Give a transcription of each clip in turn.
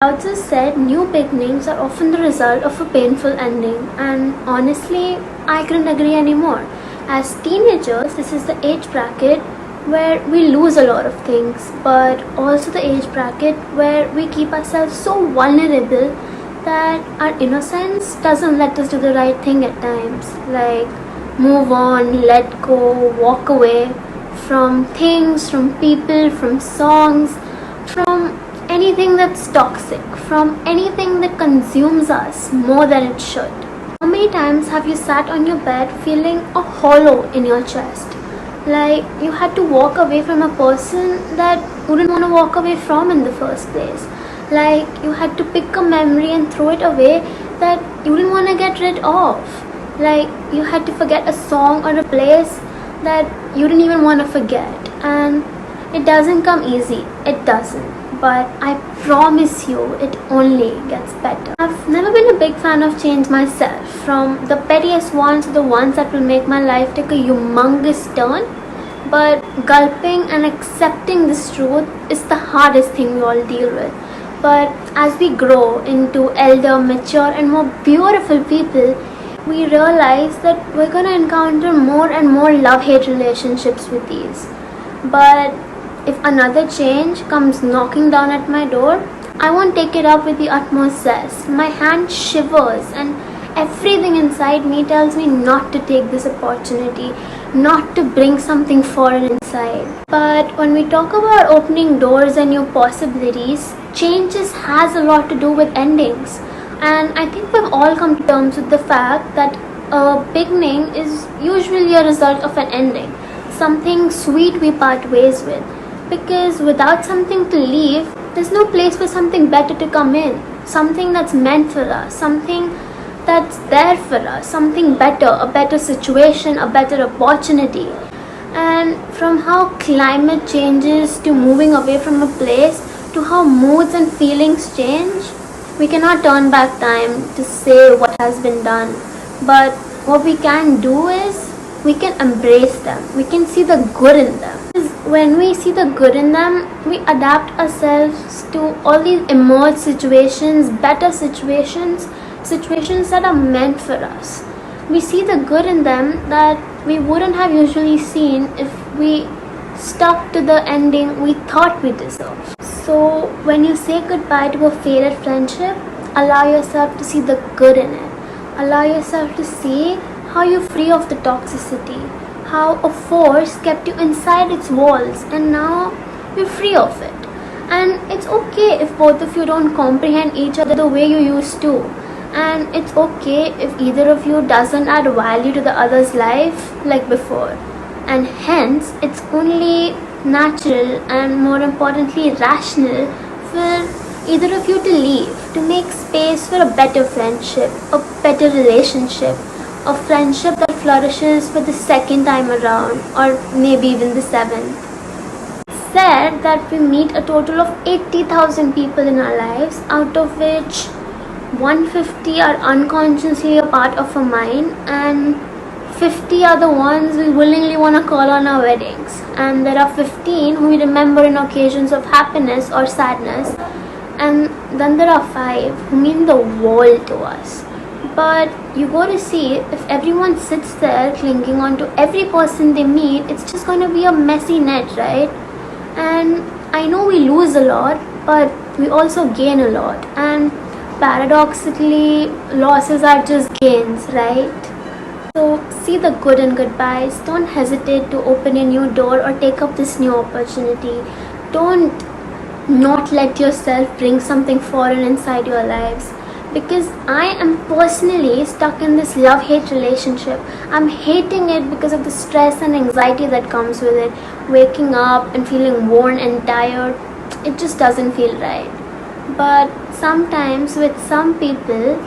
Also said new beginnings are often the result of a painful ending, and honestly, I couldn't agree anymore. As teenagers, this is the age bracket where we lose a lot of things, but also the age bracket where we keep ourselves so vulnerable that our innocence doesn't let us do the right thing at times. Like, move on, let go, walk away from things, from people, from songs, from anything that's toxic, from anything that consumes us more than it should. How many times have you sat on your bed feeling a hollow in your chest? Like you had to walk away from a person that you didn't want to walk away from in the first place. Like you had to pick a memory and throw it away that you didn't want to get rid of. Like you had to forget a song or a place that you didn't even want to forget. And it doesn't come easy. It doesn't. But I promise you, it only gets better. I've never been a big fan of change myself. From the pettiest ones to the ones that will make my life take a humongous turn. But gulping and accepting this truth is the hardest thing we all deal with. But as we grow into elder, mature and more beautiful people, we realize that we're going to encounter more and more love-hate relationships with these. But if another change comes knocking down at my door, I won't take it up with the utmost zest. My hand shivers and everything inside me tells me not to take this opportunity, not to bring something foreign inside. But when we talk about opening doors and new possibilities, changes has a lot to do with endings. And I think we've all come to terms with the fact that a beginning is usually a result of an ending. Something sweet we part ways with. Because without something to leave, there's no place for something better to come in. Something that's meant for us, something that's there for us, something better, a better situation, a better opportunity. And from how climate changes to moving away from a place to how moods and feelings change, we cannot turn back time to say what has been done. But what we can do is we can embrace them. We can see the good in them. When we see the good in them, we adapt ourselves to all these emerged situations, better situations that are meant for us. We see the good in them that we wouldn't have usually seen if we stuck to the ending we thought we deserved. So when you say goodbye to a faded friendship, allow yourself to see the good in it. Allow yourself to see how you're free of the toxicity, how a force kept you inside its walls and now you're free of it. And it's okay if both of you don't comprehend each other the way you used to. And it's okay if either of you doesn't add value to the other's life like before. And hence, it's only natural and more importantly rational for either of you to leave, to make space for a better friendship, a better relationship, a friendship that flourishes for the second time around or maybe even the seventh. Said that we meet a total of 80,000 people in our lives, out of which 150 are unconsciously a part of our mind and 50 are the ones we willingly want to call on our weddings. And there are 15 who we remember in occasions of happiness or sadness. And then there are 5 who mean the world to us. But you go to see, if everyone sits there clinging on to every person they meet, it's just going to be a messy net, right? And I know we lose a lot, but we also gain a lot. And paradoxically, losses are just gains, right? So see the good in goodbyes. Don't hesitate to open a new door or take up this new opportunity. Don't not let yourself bring something foreign inside your lives. Because I am personally stuck in this love-hate relationship. I'm hating it because of the stress and anxiety that comes with it. Waking up and feeling worn and tired, it just doesn't feel right. But sometimes with some people,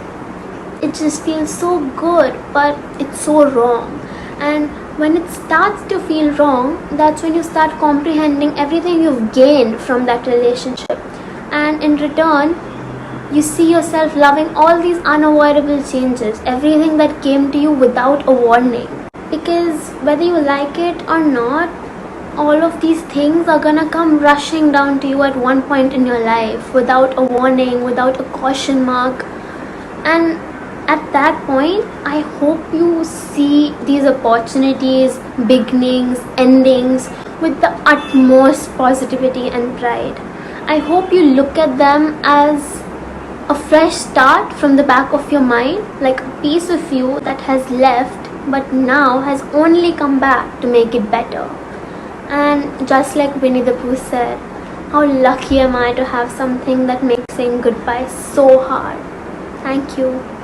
it just feels so good, but it's so wrong. And when it starts to feel wrong, that's when you start comprehending everything you've gained from that relationship. And in return, you see yourself loving all these unavoidable changes, everything that came to you without a warning. Because whether you like it or not, all of these things are gonna come rushing down to you at one point in your life without a warning, without a caution mark. And at that point, I hope you see these opportunities, beginnings, endings with the utmost positivity and pride. I hope you look at them as a fresh start from the back of your mind, like a piece of you that has left but now has only come back to make it better. And just like Winnie the Pooh said, how lucky am I to have something that makes saying goodbye so hard. Thank you.